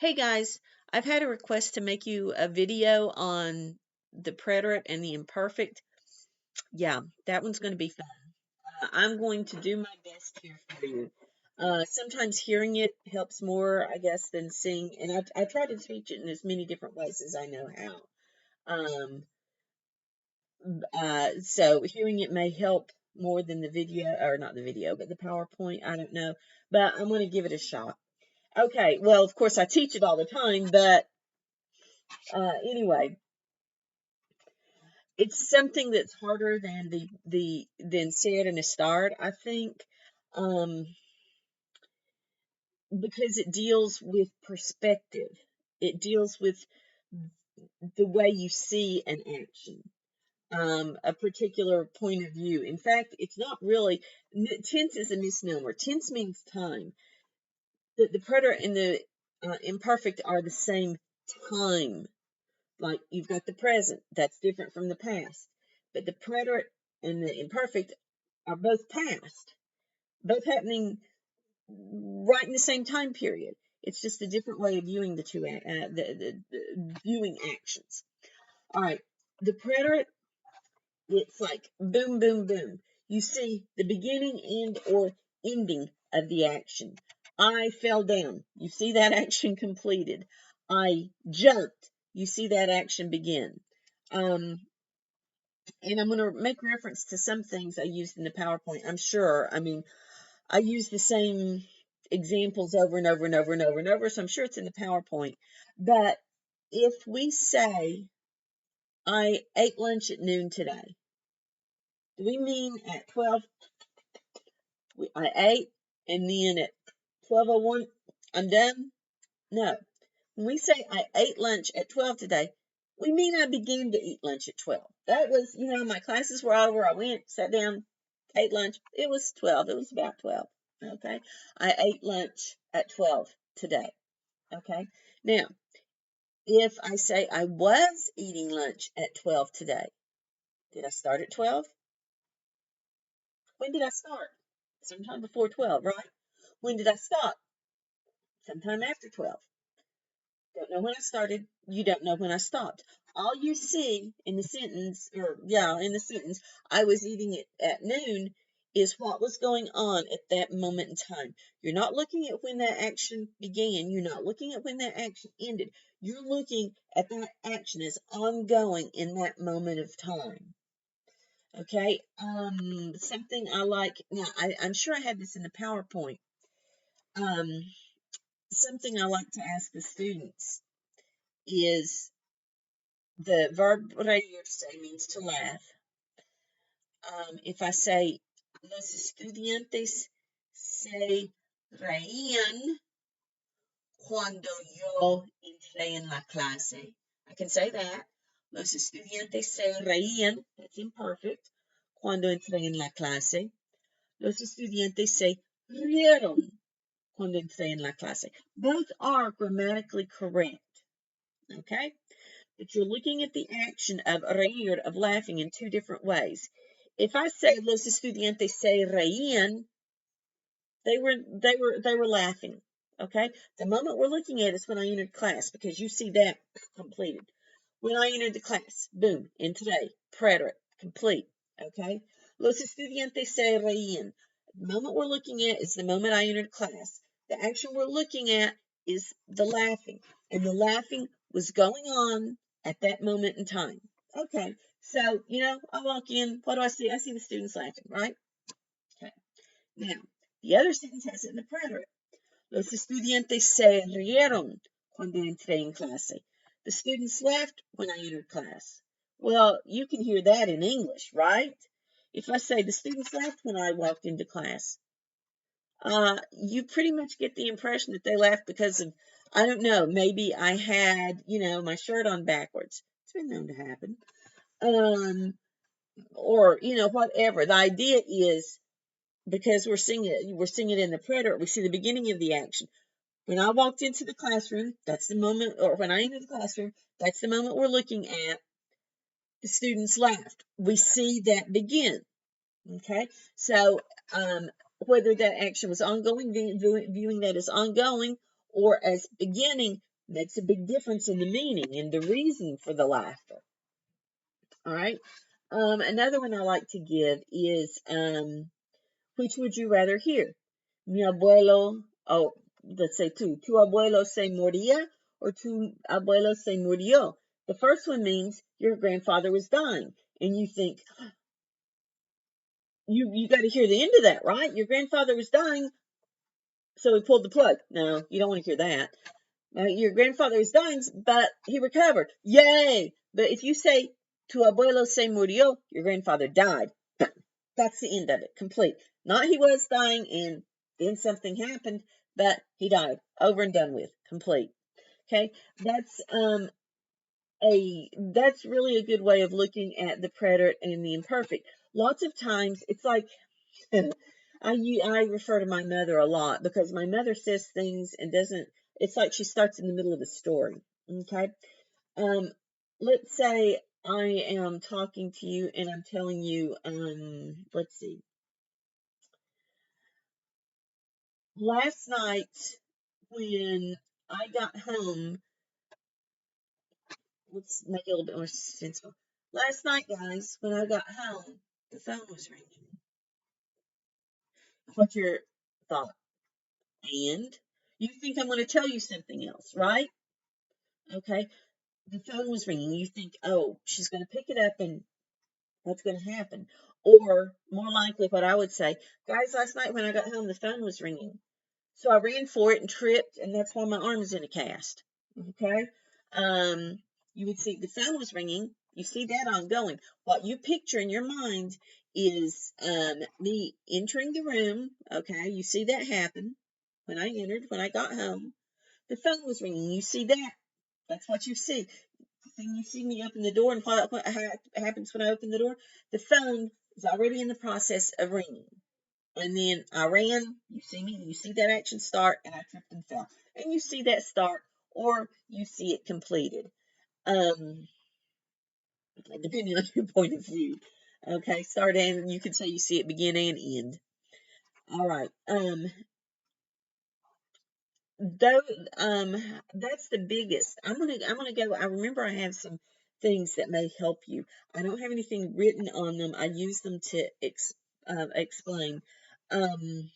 Hey guys, I've had a request to make you a video on the preterite and the imperfect. Yeah, that one's going to be fun. I'm going to do my best here for you. Sometimes hearing it helps more, I guess, than seeing, and I try to teach it in as many different ways as I know how. So hearing it may help more than the video, or not the video, but the PowerPoint. I don't know, but I'm going to give it a shot. Okay, well, of course, I teach it all the time, but anyway, it's something that's harder than than said in a start, I think, um, because it deals with perspective. It deals with the way you see an action, a particular point of view. In fact, it's not really tense is a misnomer. Tense means time. The preterite and the imperfect are the same time. Like you've got the present, that's different from the past. But the preterite and the imperfect are both past, both happening right in the same time period. It's just a different way of viewing the two, the viewing actions. All right, the preterite, it's like boom, boom, boom. You see the beginning and or ending of the action. I fell down. You see that action completed. I jumped. You see that action begin. Um, and I'm going to make reference to some things I used in the PowerPoint. I'm sure. I mean, I use the same examples over and over and over and over and over, so I'm sure it's in the PowerPoint. But if we say, I ate lunch at noon today, do we mean at 12, I ate, and then at 12:01, I'm done? No. When we say I ate lunch at 12 today, we mean I began to eat lunch at 12. That was, my classes were over. I went, sat down, ate lunch. It was 12. It was about 12. Okay. I ate lunch at 12 today. Okay. Now, if I say I was eating lunch at 12 today, did I start at 12? When did I start? Sometime before 12, right? When did I stop? Sometime after 12. Don't know when I started. You don't know when I stopped. All you see in the sentence, in the sentence, I was eating it at noon, is what was going on at that moment in time. You're not looking at when that action began. You're not looking at when that action ended. You're looking at that action as ongoing in that moment of time. Okay. Something I like now. I'm sure I had this in the PowerPoint. Um, Something I like to ask the students is the verb reírse means to laugh. If I say, los estudiantes se reían cuando yo entré en la clase. I can say that. Los estudiantes se reían, that's imperfect, cuando entré en la clase. Los estudiantes se rieron cuando entré en la clase. Both are grammatically correct. Okay? But you're looking at the action of reír, of laughing, in two different ways. If I say los estudiantes se reían, they were laughing. Okay? The moment we're looking at is when I entered class, because you see that completed. When I entered the class, boom, in today, preterite, complete. Okay? Los estudiantes se reían. The moment we're looking at is the moment I entered class. The action we're looking at is the laughing. And the laughing was going on at that moment in time. Okay, so, I walk in, what do I see? I see the students laughing, right? Okay, now, the other sentence has it in the preterite. Los estudiantes se rieron cuando entré en clase. The students laughed when I entered class. Well, you can hear that in English, right? If I say the students laughed when I walked into class, you pretty much get the impression that they laughed because of, I don't know, maybe I had, my shirt on backwards. It's been known to happen. Or, whatever. The idea is, because we're seeing it in the preterite, we see the beginning of the action. When I walked into the classroom, that's the moment, or when I entered the classroom, that's the moment we're looking at. The students laughed. We see that begin. Okay, so whether that action was ongoing, viewing that as ongoing or as beginning, Makes a big difference in the meaning and the reason for the laughter. All right. Another one I like to give is, which would you rather hear? Mi abuelo, oh, let's say two. Tu abuelo se moría or tu abuelo se murió. The first one means your grandfather was dying. And you think, you got to hear the end of that, right? Your grandfather was dying, so he pulled the plug. No, you don't want to hear that. Your grandfather was dying, but he recovered. Yay! But if you say, tu abuelo se murió, your grandfather died. That's the end of it. Complete. Not he was dying and then something happened, but he died. Over and done with. Complete. Okay? That's really a good way of looking at the preterite and the imperfect. Lots of times it's like I refer to my mother a lot because my mother says things and doesn't. It's like she starts in the middle of a story. Okay, let's say I am talking to you and I'm telling you, let's see, last night when I got home, let's make it a little bit more sensible. Last night, guys, when I got home, the phone was ringing. What's your thought? And you think I'm going to tell you something else, right? Okay. The phone was ringing. You think, oh, she's going to pick it up and what's going to happen? Or more likely, what I would say, guys, last night when I got home, the phone was ringing. So I ran for it and tripped, and that's why my arm is in a cast. Okay. Um, you would see the phone was ringing. You see that ongoing. What you picture in your mind is me entering the room. Okay. You see that happen when I entered, when I got home. The phone was ringing. You see that. That's what you see. Then you see me open the door, and what happens when I open the door? The phone is already in the process of ringing. And then I ran, you see me, you see that action start, and I tripped and fell. And you see that start, or you see it completed. Depending on your point of view. Okay, start and you could say you see it begin and end. All right. Though that's the biggest. I'm gonna go. I remember I have some things that may help you. I don't have anything written on them. I use them to explain. Um,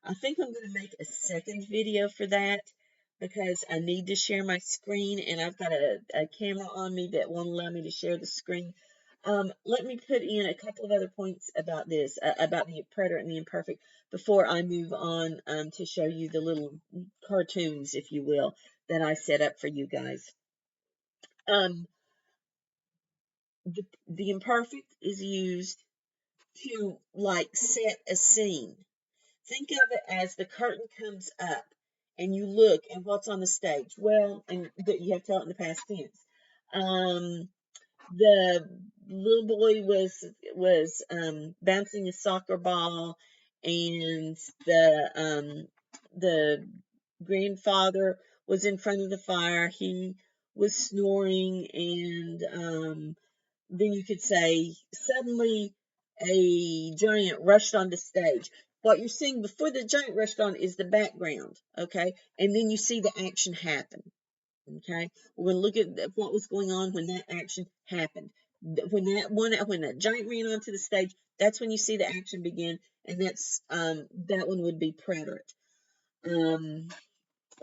I think I'm gonna make a second video for that because I need to share my screen and I've got a camera on me that won't allow me to share the screen. Let me put in a couple of other points about this, about the preterite and the imperfect, before I move on to show you the little cartoons, if you will, that I set up for you guys. Um, the imperfect is used to like set a scene. Think of it as the curtain comes up and you look at what's on the stage. Well, and you have to tell it in the past tense. The little boy was bouncing a soccer ball, and the grandfather was in front of the fire. He was snoring, and then you could say suddenly a giant rushed on the stage. What you're seeing before the giant rushed on is the background, okay? And then you see the action happen. Okay, we're going to look at what was going on when that action happened. When that giant ran onto the stage, that's when you see the action begin, and that one would be preterite.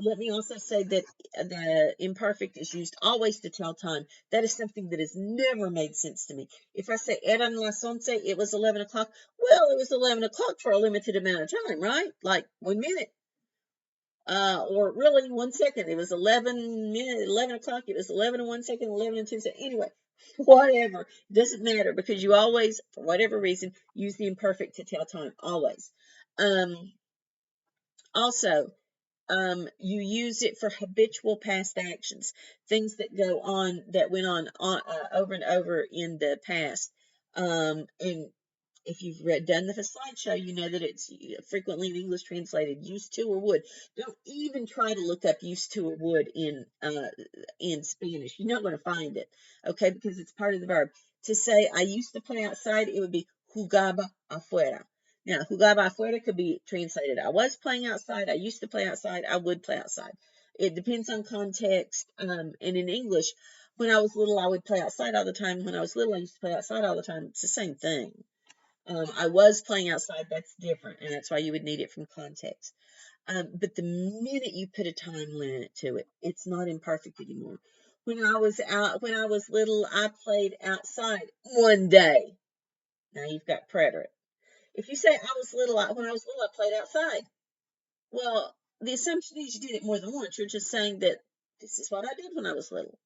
Let me also say that the imperfect is used always to tell time. That is something that has never made sense to me. If I say eran las 11, it was 11 o'clock. Well, it was 11 o'clock for a limited amount of time, right? Like 1 minute. Or really 1 second. It was 11 o'clock. It was 11 and 1 second, 11 and 2 seconds. Anyway, whatever. It doesn't matter because you always, for whatever reason, use the imperfect to tell time. Always. Also, you use it for habitual past actions, things that went on over and over in the past. And if you've done the slideshow, you know that it's frequently in English translated used to or would. Don't even try to look up used to or would in Spanish. You're not going to find it, okay, because it's part of the verb. To say I used to play outside, it would be jugaba afuera. Now, jugaba afuera could be translated I was playing outside, I used to play outside, I would play outside. It depends on context. And in English, when I was little, I would play outside all the time. When I was little, I used to play outside all the time. It's the same thing. I was playing outside. That's different, and that's why you would need it from context. But the minute you put a time limit to it, it's not imperfect anymore. When I was little, I played outside one day. Now you've got preterite. If you say when I was little, I played outside. Well, the assumption is you did it more than once. You're just saying that this is what I did when I was little.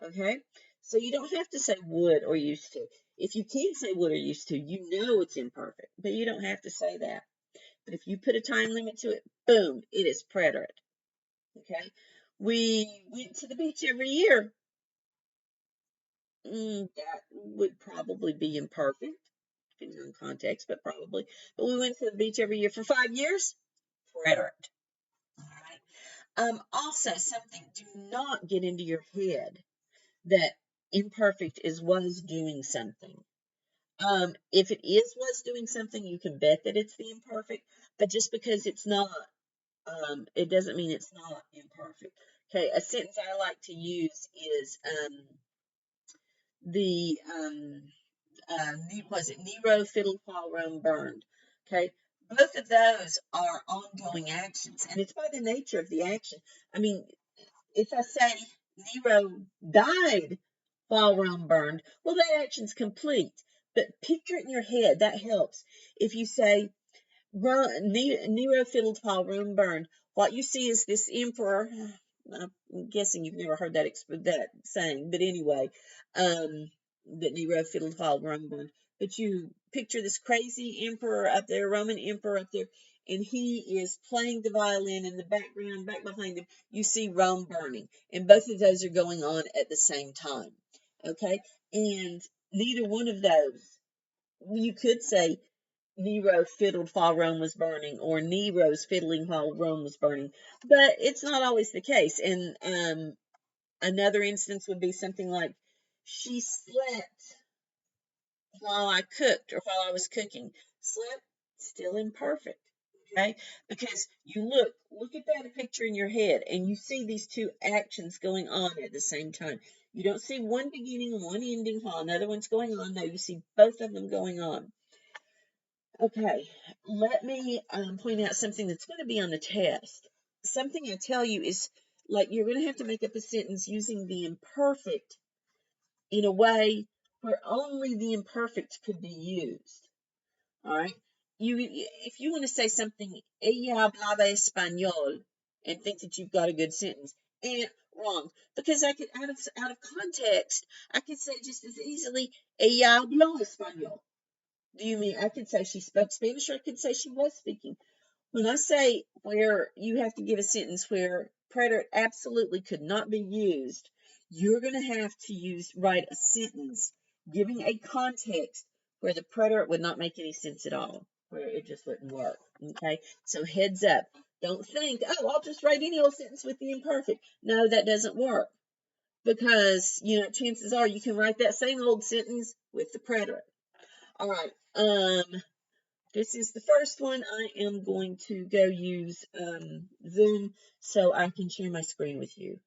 Okay? So you don't have to say would or used to. If you can say would or used to, you know it's imperfect, but you don't have to say that. But if you put a time limit to it, boom, it is preterite. Okay? We went to the beach every year. That would probably be imperfect, depending on context, but probably. But we went to the beach every year for 5 years. Preterite. All right. Also, something, do not get into your head that imperfect is was doing something. If it is was doing something, you can bet that it's the imperfect, but just because it's not, it doesn't mean it's not imperfect. Okay, a sentence I like to use is the was it Nero, fiddle, while Rome burned? Okay, both of those are ongoing actions, and it's by the nature of the action. I mean, if I say Nero died while Rome burned, well, that action's complete. But picture it in your head. That helps. If you say Nero fiddled while Rome burned, what you see is this emperor. I'm guessing you've never heard that saying, but anyway, that Nero fiddled while Rome burned. But you picture this crazy emperor up there, Roman emperor up there, and he is playing the violin in the background. Back behind him, you see Rome burning, and both of those are going on at the same time. Okay, and neither one of those, you could say Nero fiddled while Rome was burning, or Nero's fiddling while Rome was burning, but it's not always the case. And another instance would be something like, she slept while I cooked, or while I was cooking. Slept, still imperfect. Okay, because you look at that picture in your head, and you see these two actions going on at the same time. You don't see one beginning and one ending while another one's going on. No, you see both of them going on. Okay, let me point out something that's going to be on the test. Something I tell you is, like, you're going to have to make up a sentence using the imperfect in a way where only the imperfect could be used. All right? If you want to say something, ella hablaba español, and think that you've got a good sentence, and wrong, because I could, out of context, I could say just as easily, ella habló español. Do you mean I could say she spoke Spanish, or I could say she was speaking? When I say where you have to give a sentence where preterite absolutely could not be used, you're going to have to write a sentence giving a context where the preterite would not make any sense at all, where it just wouldn't work. Okay, so heads up. Don't think, oh, I'll just write any old sentence with the imperfect. No, that doesn't work, because chances are you can write that same old sentence with the preterite. All right. This is the first one. I am going to go use Zoom so I can share my screen with you.